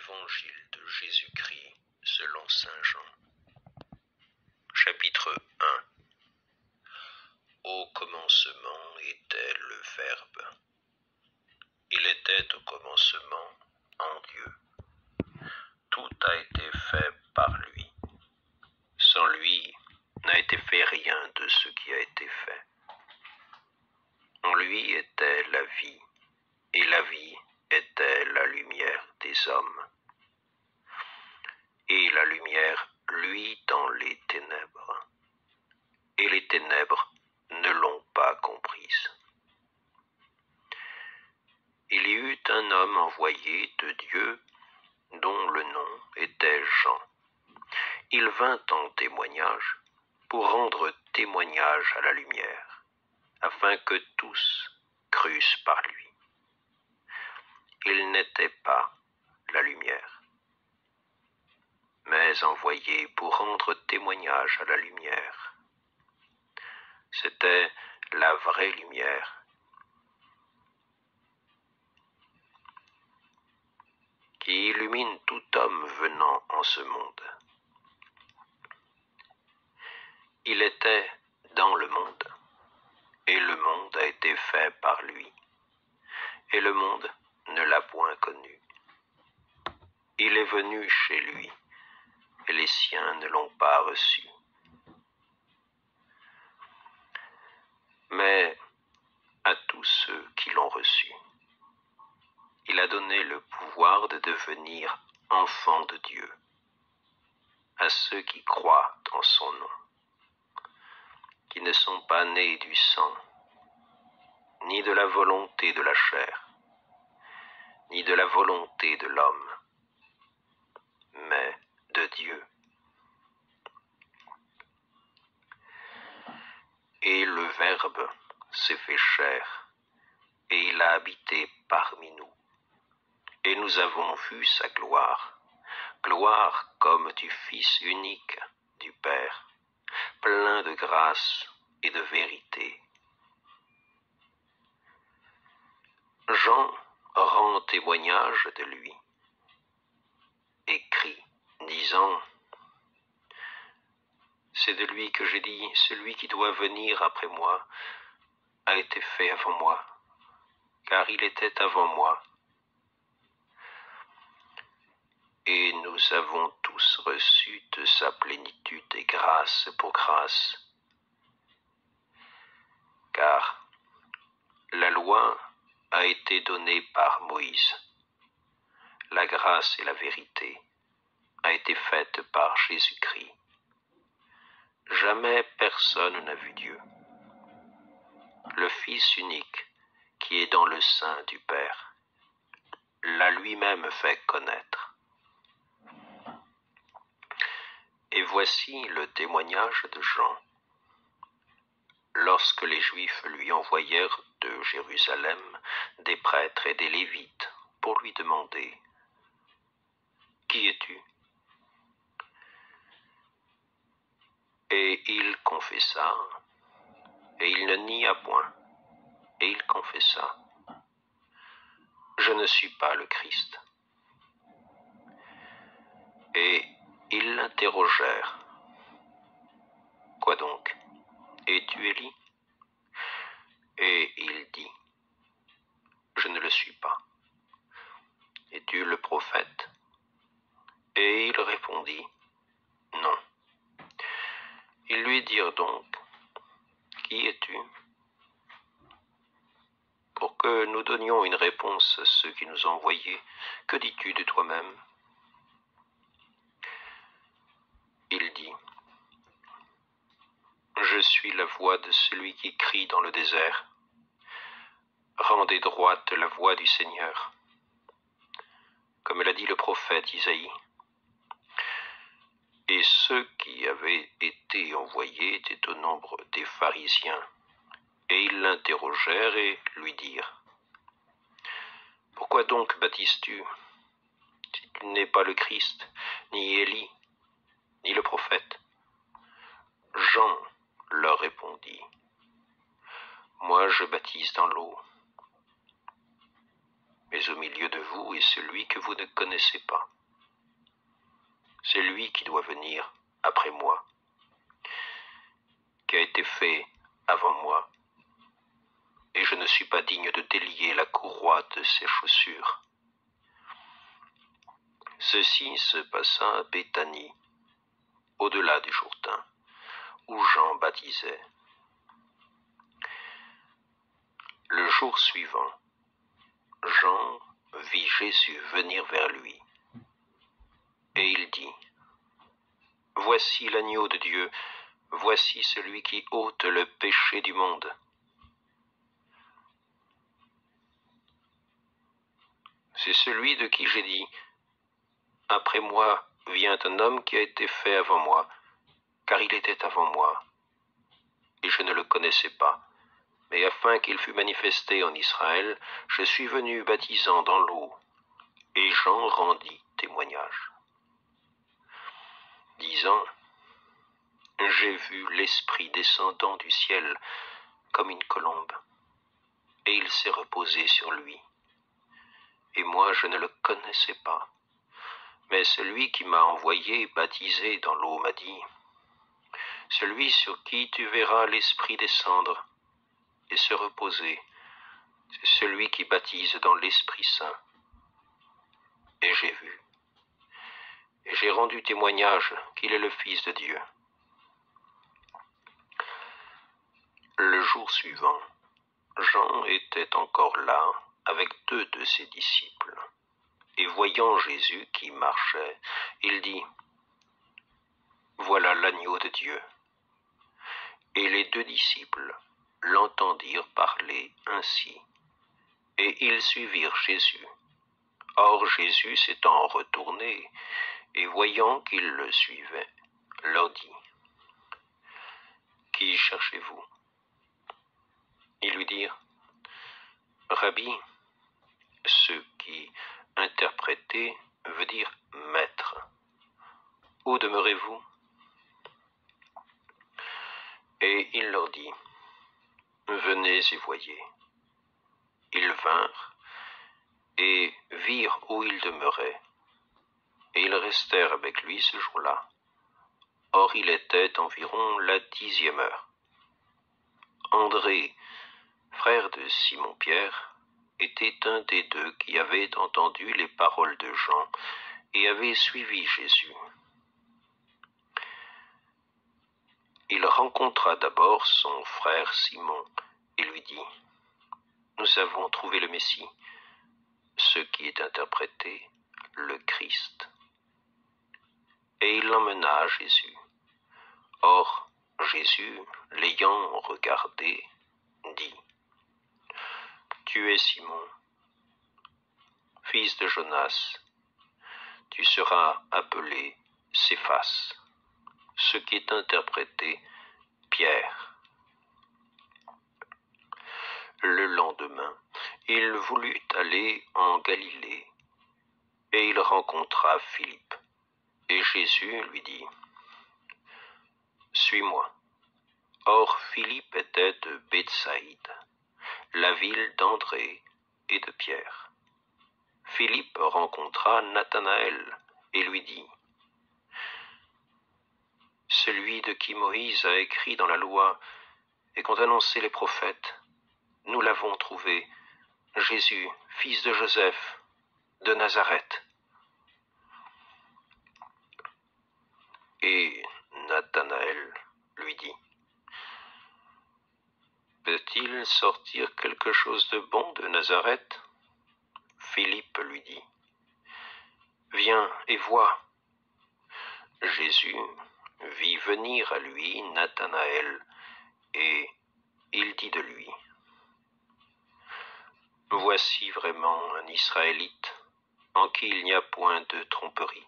Évangile de Jésus-Christ selon saint Jean. Chapitre 1. Au commencement était le Verbe. Il était au commencement en Dieu. Tout a été fait par lui. Sans lui n'a été fait rien de ce qui a été fait. En lui était la vie, et la vie était la lumière des hommes. Et la lumière luit dans les ténèbres, et les ténèbres ne l'ont pas comprise. Il y eut un homme envoyé de Dieu, dont le nom était Jean. Il vint en témoignage pour rendre témoignage à la lumière, afin que tous crussent par lui. Il n'était pas la lumière, mais envoyé pour rendre témoignage à la lumière. C'était la vraie lumière, qui illumine tout homme venant en ce monde. Il était dans le monde, et le monde a été fait par lui, et le monde ne l'a point connu. Il est venu chez lui, et les siens ne l'ont pas reçu. Mais à tous ceux qui l'ont reçu, il a donné le pouvoir de devenir enfants de Dieu, à ceux qui croient en son nom, qui ne sont pas nés du sang, ni de la volonté de la chair, ni de la volonté de l'homme, mais de Dieu. Et le Verbe s'est fait chair, et il a habité parmi nous. Et nous avons vu sa gloire, gloire comme du Fils unique du Père, plein de grâce et de vérité. Jean rend témoignage de lui, écrit, disant: c'est de lui que j'ai dit, celui qui doit venir après moi a été fait avant moi, car il était avant moi. Et nous avons tous reçu de sa plénitude et grâce pour grâce. Car la loi a été donnée par Moïse. La grâce et la vérité a été faite par Jésus-Christ. Jamais personne n'a vu Dieu. Le Fils unique qui est dans le sein du Père l'a lui-même fait connaître. Et voici le témoignage de Jean. Lorsque les Juifs lui envoyèrent de Jérusalem des prêtres et des Lévites pour lui demander: Qui es-tu? Et il confessa, et il ne nia point, et il confessa: Je ne suis pas le Christ. Et ils l'interrogèrent: Quoi donc? Es-tu Élie? Et il dit: Je ne le suis pas. Es-tu le prophète? Et il répondit: Non. Ils lui dirent donc: Qui es-tu? Pour que nous donnions une réponse à ceux qui nous ont envoyés, que dis-tu de toi-même? Il dit: Je suis la voix de celui qui crie dans le désert. Rendez droite la voie du Seigneur. Comme l'a dit le prophète Isaïe. Et ceux qui avaient été envoyés étaient au nombre des pharisiens. Et ils l'interrogèrent et lui dirent: Pourquoi donc baptises-tu, si tu n'es pas le Christ, ni Élie, ni le prophète? Jean leur répondit: Moi je baptise dans l'eau, mais au milieu de vous est celui que vous ne connaissez pas, c'est lui qui doit venir après moi, qui a été fait avant moi, et je ne suis pas digne de délier la courroie de ses chaussures. Ceci se passa à Béthanie, au-delà du Jourdain, où Jean baptisait. Le jour suivant, Jean vit Jésus venir vers lui, et il dit, « Voici l'agneau de Dieu, voici celui qui ôte le péché du monde. » C'est celui de qui j'ai dit, « Après moi vient un homme qui a été fait avant moi, car il était avant moi, et je ne le connaissais pas. Mais afin qu'il fût manifesté en Israël, je suis venu baptisant dans l'eau. » Et Jean rendit témoignage, disant, « J'ai vu l'Esprit descendant du ciel comme une colombe, et il s'est reposé sur lui. Et moi je ne le connaissais pas. Mais celui qui m'a envoyé baptiser dans l'eau m'a dit, « Celui sur qui tu verras l'Esprit descendre et se reposer, c'est celui qui baptise dans l'Esprit Saint. » Et j'ai vu, et j'ai rendu témoignage qu'il est le Fils de Dieu. Le jour suivant, Jean était encore là avec 2 de ses disciples. Et voyant Jésus qui marchait, il dit, « Voilà l'agneau de Dieu. » Et les 2 disciples l'entendirent parler ainsi, et ils suivirent Jésus. Or Jésus s'étant retourné, et voyant qu'ils le suivaient, leur dit, « Qui cherchez-vous » Ils lui dirent, « Rabbi », ce qui, interprété, veut dire « maître ». « Où demeurez-vous » Et il leur dit, « Venez et voyez. » Ils vinrent et virent où il demeurait, et ils restèrent avec lui ce jour-là. Or il était environ la 10e heure. André, frère de Simon-Pierre, était un des 2 qui avait entendu les paroles de Jean et avait suivi Jésus. Il rencontra d'abord son frère Simon et lui dit, « Nous avons trouvé le Messie, ce qui est interprété le Christ. » Et il l'emmena à Jésus. Or, Jésus, l'ayant regardé, dit, « Tu es Simon, fils de Jonas, tu seras appelé Céphas, ce qui est interprété Pierre. » Le lendemain, il voulut aller en Galilée, et il rencontra Philippe. Et Jésus lui dit, « Suis-moi. » Or Philippe était de Bethsaïde, la ville d'André et de Pierre. Philippe rencontra Nathanaël et lui dit, « Celui de qui Moïse a écrit dans la loi et qu'ont annoncé les prophètes, nous l'avons trouvé, Jésus, fils de Joseph, de Nazareth. » Et Nathanaël lui dit, « Peut-il sortir quelque chose de bon de Nazareth ?» Philippe lui dit, « Viens et vois. » Jésus vit venir à lui Nathanaël, et il dit de lui, « Voici vraiment un Israélite en qui il n'y a point de tromperie. »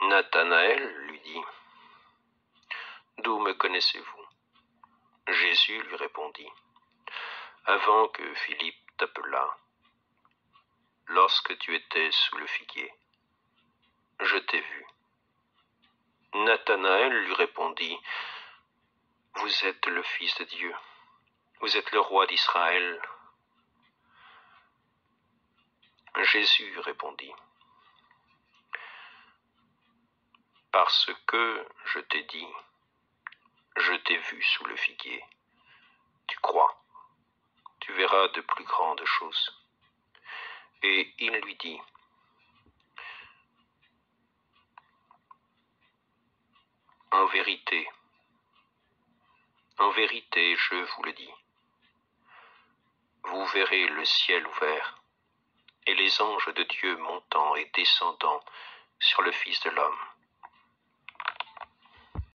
Nathanaël lui dit, « D'où me connaissez-vous » Jésus lui répondit, « Avant que Philippe t'appelât, lorsque tu étais sous le figuier, je t'ai vu. » Nathanaël lui répondit, « Vous êtes le Fils de Dieu, vous êtes le roi d'Israël. » Jésus répondit, Parce que, je t'ai dit, je t'ai vu sous le figuier. Tu crois, tu verras de plus grandes choses. Et il lui dit, en vérité, je vous le dis, vous verrez le ciel ouvert et les anges de Dieu montant et descendant sur le Fils de l'homme.